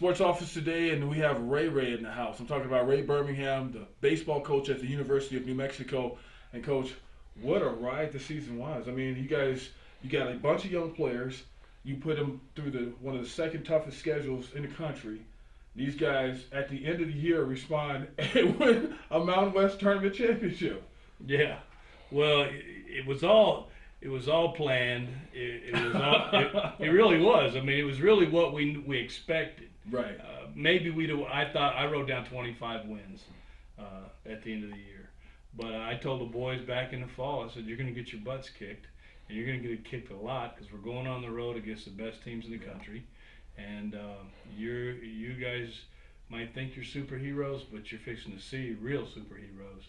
sports office today, and we have Ray in the house. I'm talking about Ray Birmingham, the baseball coach at the University of New Mexico. And coach, what a ride the season was. I mean, you got a bunch of young players. You put them through one of the second toughest schedules in the country. These guys at the end of the year respond and win a Mountain West tournament championship. Yeah. Well, it was all planned. It really was. I mean, it was really what we expected. Right. Maybe we do. I thought I wrote down 25 wins at the end of the year, but I told the boys back in the fall. I said, "You're going to get your butts kicked, and you're going to get it kicked a lot because we're going on the road against the best teams in the country, and you guys might think you're superheroes, but you're fixing to see real superheroes.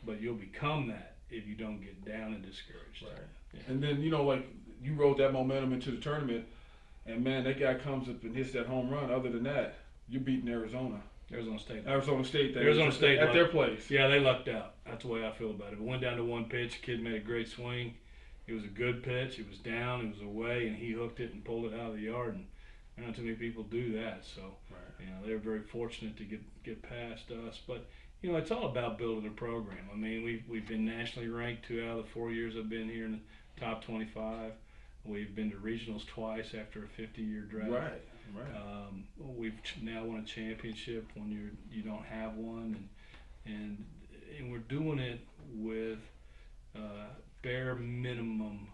But you'll become that if you don't get down and discouraged." Right. Yeah. And then, like, you rode that momentum into the tournament, and man, that guy comes up and hits that home run. Other than that, you're beating Arizona. Arizona State. Arizona State at their place. Yeah, they lucked out. That's the way I feel about it. It went down to one pitch. Kid made a great swing. It was a good pitch. It was down. It was away, and he hooked it and pulled it out of the yard. And not too many people do that. So, Right. they were very fortunate to get past us. But it's all about building a program. I mean, we've been nationally ranked 2 out of the 4 years I've been here in the top 25. We've been to regionals twice after a 50-year drought. Right. We've now won a championship when you don't have one, and we're doing it with bare minimum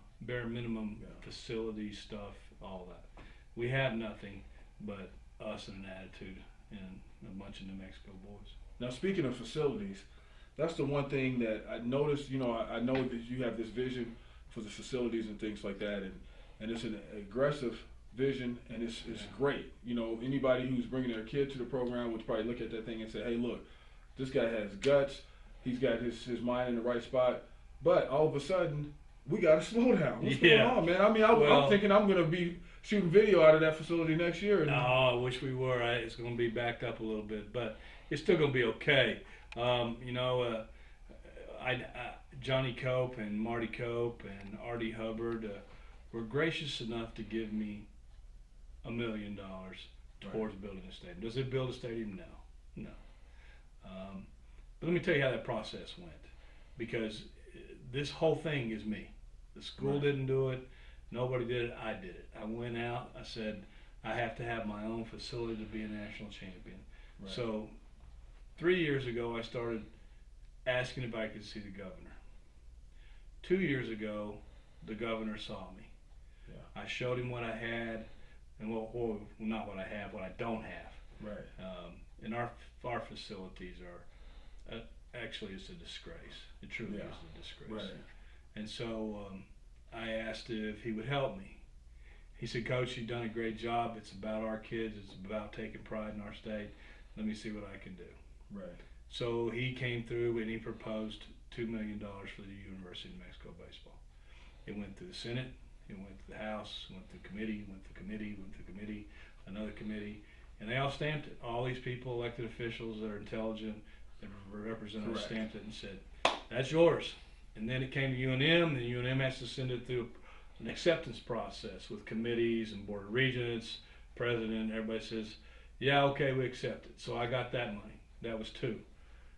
facility stuff, all that. We have nothing but us and an attitude and a bunch of New Mexico boys. Now, speaking of facilities, that's the one thing that I noticed. I know that you have this vision for the facilities and things like that, and it's an aggressive vision, and it's great. Anybody who's bringing their kid to the program would probably look at that thing and say, "Hey, look, this guy has guts. He's got his mind in the right spot." But all of a sudden, we got to slow down. What's going on, man? I mean, I'm thinking I'm going to be shooting video out of that facility next year. No, I wish we were. It's going to be backed up a little bit, but it's still going to be okay. Johnny Cope and Marty Cope and Artie Hubbard were gracious enough to give me $1 million towards building a stadium. Does it build a stadium? No. But let me tell you how that process went, because this whole thing is me. The school didn't do it. Nobody did it. I did it. I went out. I said, I have to have my own facility to be a national champion. Right. So 3 years ago, I started asking if I could see the governor. 2 years ago, the governor saw me. Yeah. I showed him what I had, and not what I have, what I don't have. Right. And our facilities are actually, it's a disgrace. It truly is a disgrace. Right. And so I asked if he would help me. He said, "Coach, you've done a great job. It's about our kids. It's about taking pride in our state. Let me see what I can do." Right. So he came through and he proposed $2 million for the University of New Mexico baseball. It went through the Senate, it went to the House, it went to committee, went to committee, went to committee, another committee, and they all stamped it. All these people, elected officials that are intelligent, that represent us, stamped it and said, "That's yours." And then it came to UNM, and UNM has to send it through an acceptance process with committees and board of regents, president. Everybody says, "Yeah, okay, we accept it." So I got that money. That was 2.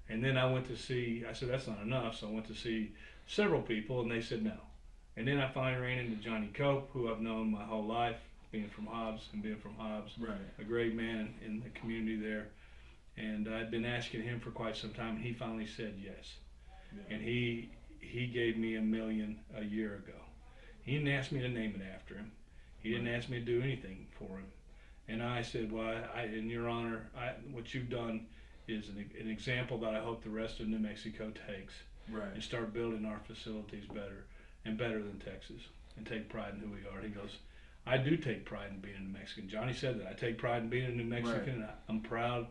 And then I said, "That's not enough." So I went to see several people, and they said no. And then I finally ran into Johnny Cope, who I've known my whole life, being from Hobbs. Right. A great man in the community there. And I'd been asking him for quite some time, and he finally said yes. Yeah. And he gave me $1 million a year ago. He didn't ask me to name it after him. He didn't ask me to do anything for him. And I said, "Well, in your honor, what you've done is an example that I hope the rest of New Mexico takes, and start building our facilities better and better than Texas, and take pride in who we are." And he goes, "I do take pride in being a New Mexican." Johnny said that. "I take pride in being a New Mexican. And I'm proud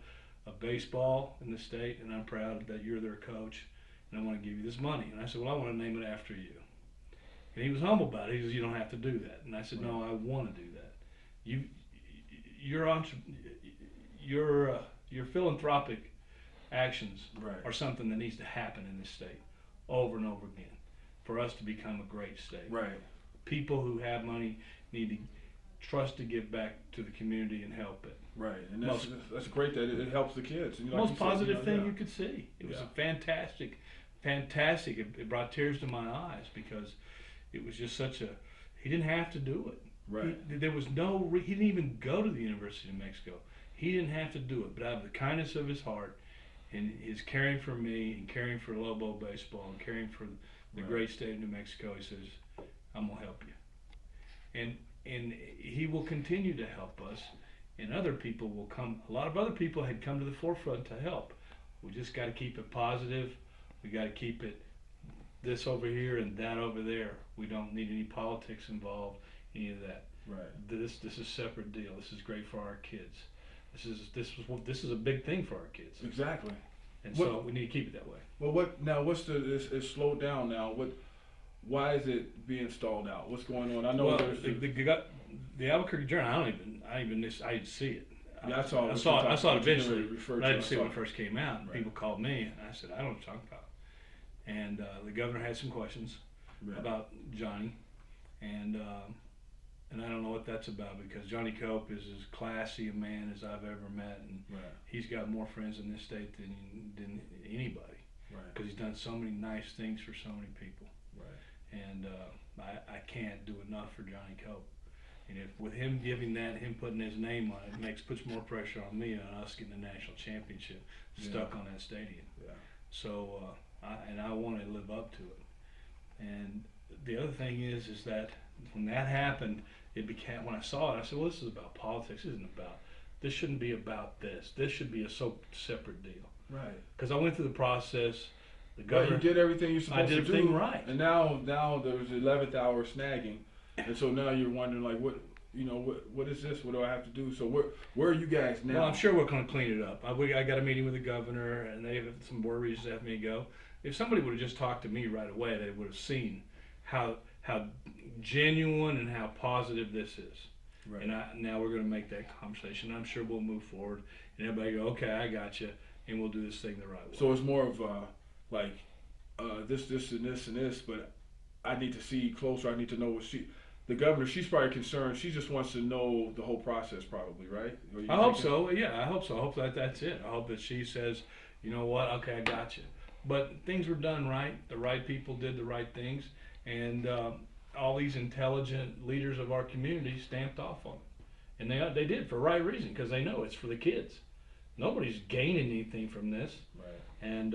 of baseball in the state, and I'm proud that you're their coach, and I want to give you this money." And I said, "Well, I want to name it after you." And he was humble about it. He says, "You don't have to do that." And I said, "No, I want to do that. Your philanthropic actions are something that needs to happen in this state over and over again for us to become a great state. Right. People who have money need to trust to give back to the community and help it. Right, and that's great that it helps the kids. You know, Most like positive said, thing you could see. It was a fantastic. It brought tears to my eyes because it was just such a. He didn't have to do it. Right. There was no. He didn't even go to the University of New Mexico. He didn't have to do it, but out of the kindness of his heart, and his caring for me, and caring for Lobo baseball, and caring for the great state of New Mexico, he says, "I'm gonna help you," and he will continue to help us, and other people will come. A lot of other people had come to the forefront to help. We just got to keep it positive. We got to keep it this over here and that over there. We don't need any politics involved, any of that. Right. This is a separate deal. This is great for our kids. This is a big thing for our kids. Exactly. And so we need to keep it that way. Well, it's slowed down now. Why is it being stalled out? What's going on? I know there's the Albuquerque Journal. I didn't see it. Yeah, I saw it eventually. But I didn't see it when it it. first came out. And Right. people called me, and I said, I don't know what you're talking about. And the governor had some questions about Johnny, and I don't know what that's about because Johnny Cope is as classy a man as I've ever met, and he's got more friends in this state than anybody because he's done so many nice things for so many people. Right. And I can't do enough for Johnny Cope. And if with him giving that, him putting his name on it, puts more pressure on me and us getting the national championship stuck on that stadium. Yeah. So I want to live up to it. And the other thing is that when that happened, it became, when I saw it, I said, well, this is about politics. This shouldn't be about this. This should be a separate deal. Right. Because I went through the process. The governor, you did everything you're supposed to do. I did everything right. And now there's 11th hour snagging, and so now you're wondering like, what is this? What do I have to do? So where are you guys now? Well, I'm sure we're going to clean it up. I got a meeting with the governor, and they have some more reasons to have me go. If somebody would have just talked to me right away, they would have seen how genuine and how positive this is. Right. And now we're going to make that conversation. I'm sure we'll move forward, and everybody go, okay, I got you, and we'll do this thing the right way. So it's more of this and this and this, but I need to see closer. I need to know what the governor, she's probably concerned. She just wants to know the whole process, probably, right? I hope so. Yeah, I hope so. I hope that's it. I hope that she says, you know what? Okay, I got you. But things were done right. The right people did the right things, and all these intelligent leaders of our community stamped off on it, and they did for the right reason because they know it's for the kids. Nobody's gaining anything from this, right? And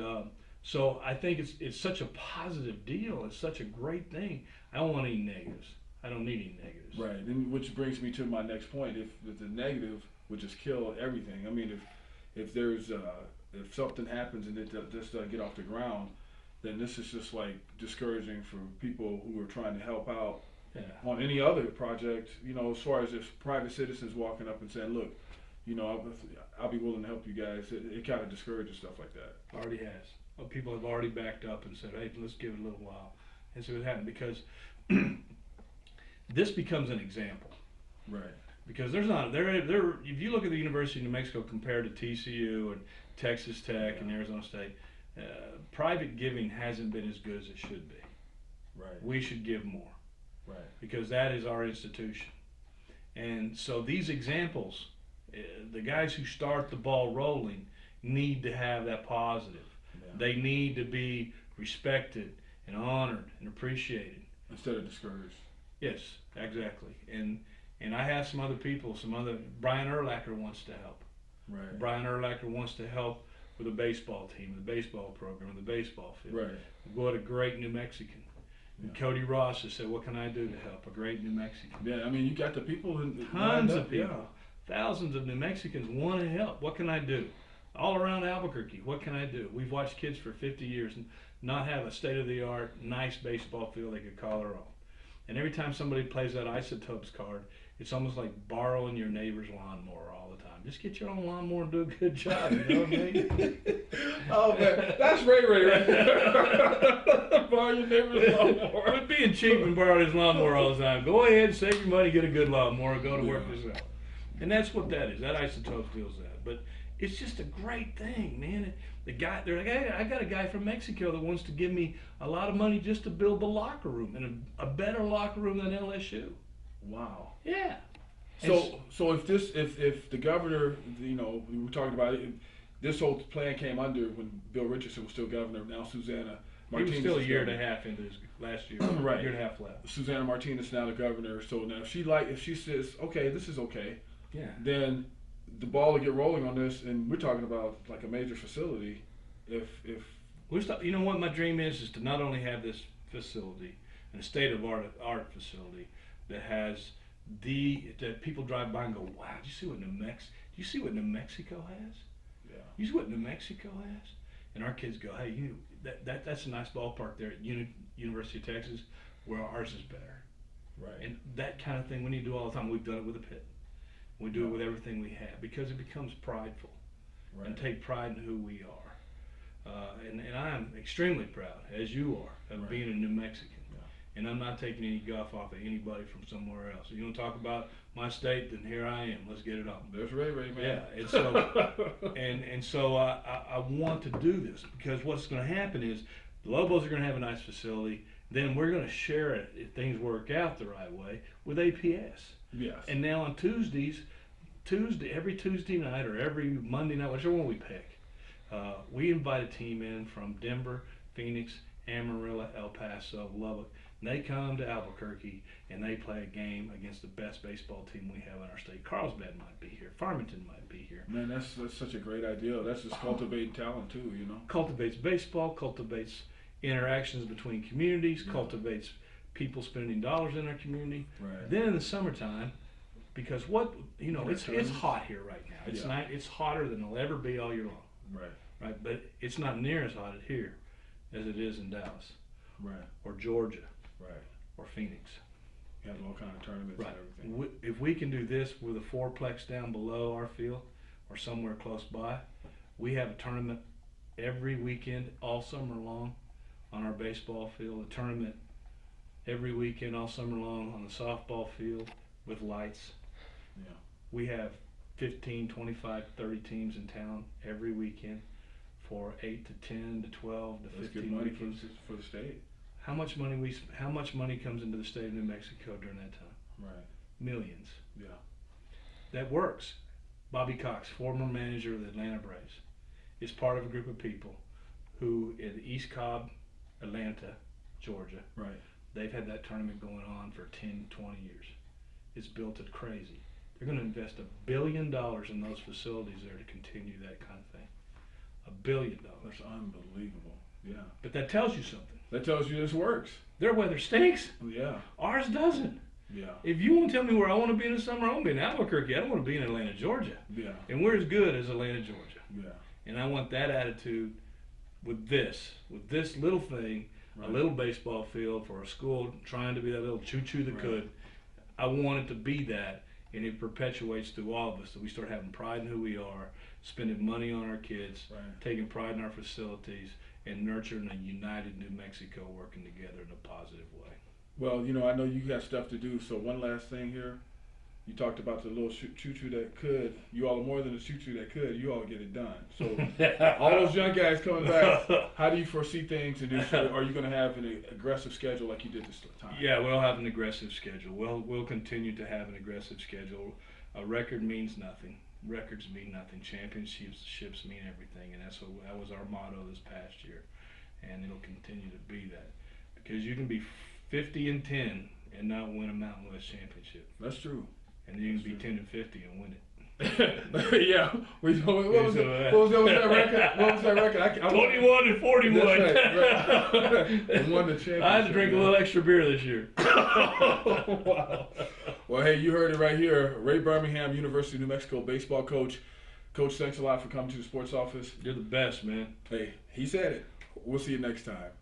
so I think it's such a positive deal. It's such a great thing. I don't want any negatives. I don't need any negatives. Right, and which brings me to my next point. If the negative would just kill everything. I mean, if there's if something happens and it just doesn't get off the ground, then this is just like discouraging for people who are trying to help out on any other project. You know, as far as if private citizens walking up and saying, "Look, you know, I'll be willing to help you guys." It kind of discourages stuff like that. Already has. People have already backed up and said, "Hey, let's give it a little while," and see what happens because. This becomes an example, right? Because there's not there. If you look at the University of New Mexico compared to TCU and Texas Tech and Arizona State, private giving hasn't been as good as it should be. Right. We should give more, right? Because that is our institution, and so these examples, the guys who start the ball rolling need to have that positive. Yeah. They need to be respected and honored and appreciated instead of discouraged. Yes, exactly. And I have some other people, Brian Urlacher wants to help. Right. Brian Urlacher wants to help with the baseball team, the baseball program, the baseball field. Right. What a great New Mexican. Yeah. And Cody Ross has said, what can I do to help? A great New Mexican. Yeah, I mean, you got the people. Tons of people. Yeah. Thousands of New Mexicans want to help. What can I do? All around Albuquerque, what can I do? We've watched kids for 50 years and not have a state-of-the-art, nice baseball field they could call their own. And every time somebody plays that Isotopes card, it's almost like borrowing your neighbor's lawnmower all the time. Just get your own lawnmower and do a good job, you know what I mean? Oh, man, that's Ray right there. Borrow your neighbor's lawnmower. Quit being cheap and borrow his lawnmower all the time. Go ahead, save your money, get a good lawnmower, go to work yourself. And that's what that is. That Isotopes deals that. But it's just a great thing, man. They're like, hey, I got a guy from Mexico that wants to give me a lot of money just to build the locker room and a better locker room than LSU. Wow. Yeah. So if the governor, we were talking about it, this whole plan came under when Bill Richardson was still governor. Now Susanna Martinez. He was still a year and governor. a half into his last year. Right. A year and a half left. Susanna Martinez now the governor. So now if she says, okay, this is okay, yeah, then the ball will get rolling on this, and we're talking about like a major facility. If you know what my dream is to not only have this facility, and a state of art facility that has that people drive by and go, wow, do you see what New Mexico has? Yeah. You see what New Mexico has? And our kids go, hey, that's a nice ballpark there at University of Texas, where ours is better. Right. And that kind of thing we need to do all the time. We've done it with the pit. We do it with everything we have because it becomes prideful, and take pride in who we are. And I am extremely proud, as you are, of being a New Mexican. And I'm not taking any guff off of anybody from somewhere else. So you want to talk about my state, then here I am. Let's get it on. There's Ray, man. Yeah, and so I want to do this because what's going to happen is the Lobos are going to have a nice facility. Then we're going to share it if things work out the right way with APS. Yes. And now on every Tuesday night or every Monday night, whichever one we pick, we invite a team in from Denver, Phoenix, Amarillo, El Paso, Lubbock. And they come to Albuquerque and they play a game against the best baseball team we have in our state. Carlsbad might be here. Farmington might be here. Man, that's such a great idea. That's just cultivating talent too, Cultivates baseball, cultivates interactions between communities, cultivates people spending dollars in our community. Right. Then in the summertime, because it's hot here right now. It's hotter than it'll ever be all year long. Right. Right, but it's not near as hot here as it is in Dallas. Right. Or Georgia. Right. Or Phoenix. You have all kind of tournaments and everything. If we can do this with a fourplex down below our field or somewhere close by, we have a tournament every weekend all summer long on our baseball field, a tournament every weekend all summer long on the softball field with lights. Yeah. We have 15, 25, 30 teams in town every weekend for 8 to 10 to 12 to 15 That's good money weekends. for the state. How much money comes into the state of New Mexico during that time? Right. Millions. Yeah. That works. Bobby Cox, former manager of the Atlanta Braves, is part of a group of people who in East Cobb, Atlanta, Georgia, right. They've had that tournament going on for 10, 20 years. It's built it crazy. They're going to invest $1 billion in those facilities there to continue that kind of thing. $1 billion. That's unbelievable. Yeah. But that tells you something. That tells you this works. Their weather stinks. Yeah. Ours doesn't. Yeah. If you want to tell me where I want to be in the summer, I want to be in Albuquerque. I don't want to be in Atlanta, Georgia. Yeah. And we're as good as Atlanta, Georgia. Yeah. And I want that attitude with this little thing, right. A little baseball field for a school trying to be that little choo-choo that could. I want it to be that, and it perpetuates through all of us that we start having pride in who we are, spending money on our kids, taking pride in our facilities, and nurturing a united New Mexico working together in a positive way. Well, I know you got stuff to do, so one last thing here. You talked about the little choo-choo that could. You all are more than a choo-choo that could. You all get it done. So all those young guys coming back, how do you foresee things? And are you going to have an aggressive schedule like you did this time? Yeah, we'll have an aggressive schedule. We'll continue to have an aggressive schedule. A record means nothing. Records mean nothing. Championships mean everything, and that was our motto this past year, and it'll continue to be that, because you can be 50-10 and not win a Mountain West championship. That's true. And then you can be 10-50 and win it. Yeah. What was that record? What was that record? 21-41. Right. Won the championship. I had to drink a little extra beer this year. Wow. Well, hey, you heard it right here. Ray Birmingham, University of New Mexico baseball coach. Coach, thanks a lot for coming to the sports office. You're the best, man. Hey, he said it. We'll see you next time.